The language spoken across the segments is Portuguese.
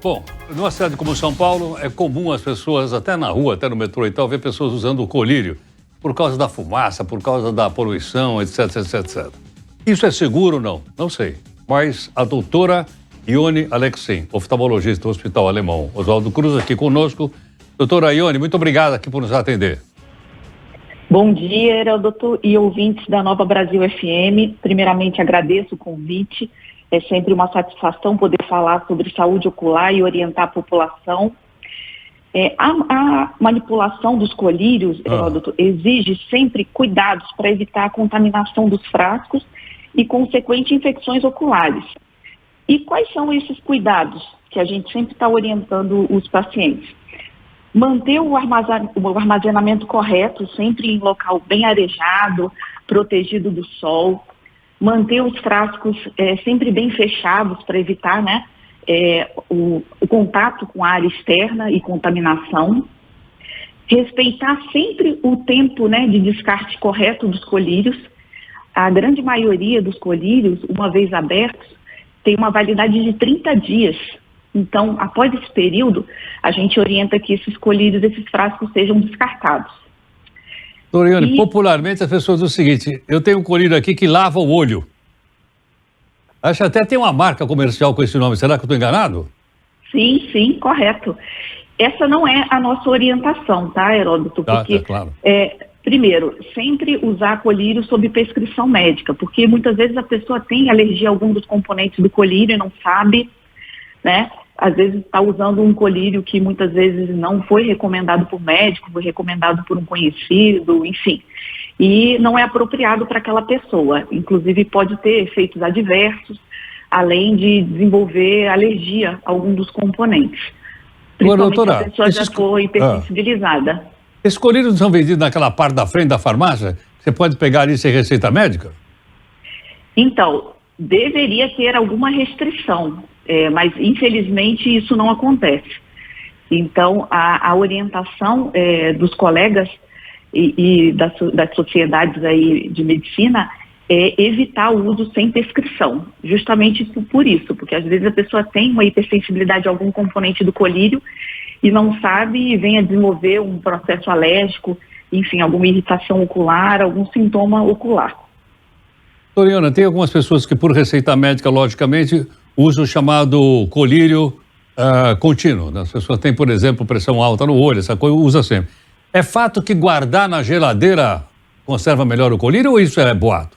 Bom, numa cidade como São Paulo, é comum as pessoas, até na rua, até no metrô e tal, ver pessoas usando o colírio por causa da fumaça, por causa da poluição, etc, etc, etc. Isso é seguro ou não? Não sei. Mas a doutora Ione Alexin, oftalmologista do Hospital Alemão Oswaldo Cruz, aqui conosco. Doutora Ione, muito obrigada aqui por nos atender. Bom dia, Heródoto e ouvintes da Nova Brasil FM. Primeiramente, agradeço o convite. É sempre uma satisfação poder falar sobre saúde ocular e orientar a população. A manipulação dos colírios, Heródoto, exige sempre cuidados para evitar a contaminação dos frascos e consequentes infecções oculares. E quais são esses cuidados que a gente sempre está orientando os pacientes? Manter o armazenamento correto, sempre em local bem arejado, protegido do sol. Manter os frascos sempre bem fechados para evitar, né, o contato com a área externa e contaminação. Respeitar sempre o tempo, né, de descarte correto dos colírios. A grande maioria dos colírios, uma vez abertos, tem uma validade de 30 dias. Então, após esse período, a gente orienta que esses colírios, esses frascos sejam descartados. Doriane, popularmente as pessoas dizem o seguinte: eu tenho um colírio aqui que lava o olho. Acho que até tem uma marca comercial com esse nome. Será que eu estou enganado? Sim, correto. Essa não é a nossa orientação, tá, Heródoto? Porque, claro. Primeiro, sempre usar colírio sob prescrição médica, porque muitas vezes a pessoa tem alergia a algum dos componentes do colírio e não sabe, né? Às vezes está usando um colírio que muitas vezes não foi recomendado por médico, foi recomendado por um conhecido, enfim. E não é apropriado para aquela pessoa. Inclusive pode ter efeitos adversos, além de desenvolver alergia a algum dos componentes. Principalmente se a pessoa já for hipersensibilizada. Esses colírios são vendidos naquela parte da frente da farmácia? Você pode pegar ali sem receita médica? Então, deveria ter alguma restrição. Mas infelizmente isso não acontece. Então a orientação dos colegas e das sociedades aí de medicina é evitar o uso sem prescrição, justamente por isso, porque às vezes a pessoa tem uma hipersensibilidade a algum componente do colírio e não sabe e vem a desenvolver um processo alérgico, enfim, alguma irritação ocular, algum sintoma ocular. Doriana, tem algumas pessoas que por receita médica, logicamente, usam o chamado colírio contínuo. As pessoas têm, por exemplo, pressão alta no olho, essa coisa usa sempre. É fato que guardar na geladeira conserva melhor o colírio ou isso é boato?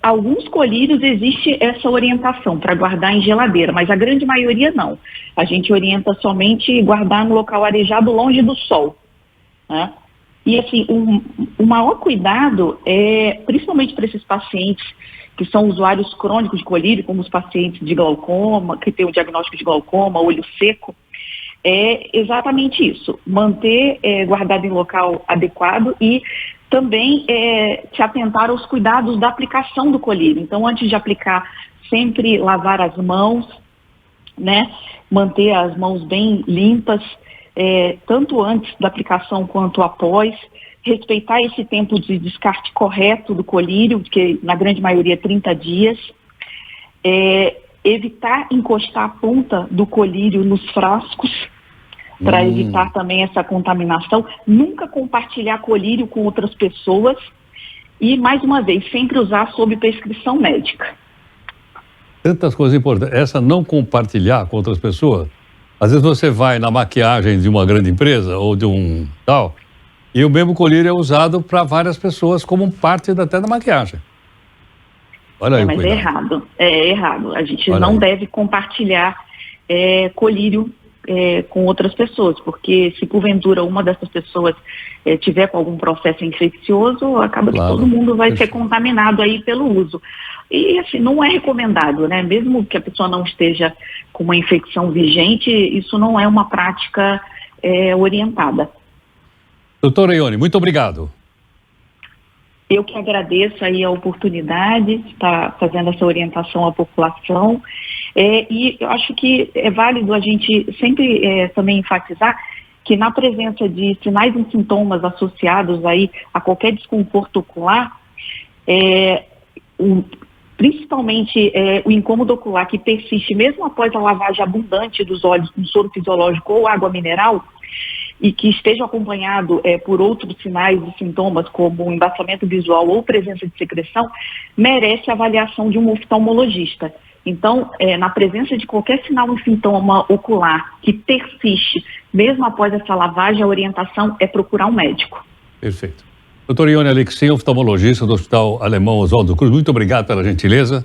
Alguns colírios existe essa orientação para guardar em geladeira, mas a grande maioria não. A gente orienta somente guardar no local arejado longe do sol, né? E assim, o maior cuidado principalmente para esses pacientes que são usuários crônicos de colírio, como os pacientes de glaucoma, que têm o diagnóstico de glaucoma, olho seco, é exatamente isso, manter guardado em local adequado e também se atentar aos cuidados da aplicação do colírio. Então, antes de aplicar, sempre lavar as mãos, né? Manter as mãos bem limpas, tanto antes da aplicação quanto após. Respeitar esse tempo de descarte correto do colírio, que na grande maioria é 30 dias. Evitar encostar a ponta do colírio nos frascos, para evitar também essa contaminação. Nunca compartilhar colírio com outras pessoas. E, mais uma vez, sempre usar sob prescrição médica. Tantas coisas importantes. Essa não compartilhar com outras pessoas. Às vezes você vai na maquiagem de uma grande empresa ou de um tal... E o mesmo colírio é usado para várias pessoas como parte até da maquiagem. Olha aí, mas cuidado. É errado. A gente não deve compartilhar colírio com outras pessoas, porque se porventura uma dessas pessoas tiver com algum processo infeccioso, acaba que todo mundo vai ser contaminado aí pelo uso. E assim, não é recomendado, né? Mesmo que a pessoa não esteja com uma infecção vigente, isso não é uma prática orientada. Doutora Ione, muito obrigado. Eu que agradeço aí a oportunidade de estar fazendo essa orientação à população. E eu acho que é válido a gente sempre também enfatizar que na presença de sinais e sintomas associados aí a qualquer desconforto ocular, principalmente o incômodo ocular que persiste mesmo após a lavagem abundante dos olhos com soro fisiológico ou água mineral, e que esteja acompanhado por outros sinais e sintomas, como embaçamento visual ou presença de secreção, merece a avaliação de um oftalmologista. Então, na presença de qualquer sinal ou sintoma ocular que persiste, mesmo após essa lavagem, a orientação é procurar um médico. Perfeito. Doutor Ione Alexim, oftalmologista do Hospital Alemão Oswaldo Cruz, muito obrigado pela gentileza.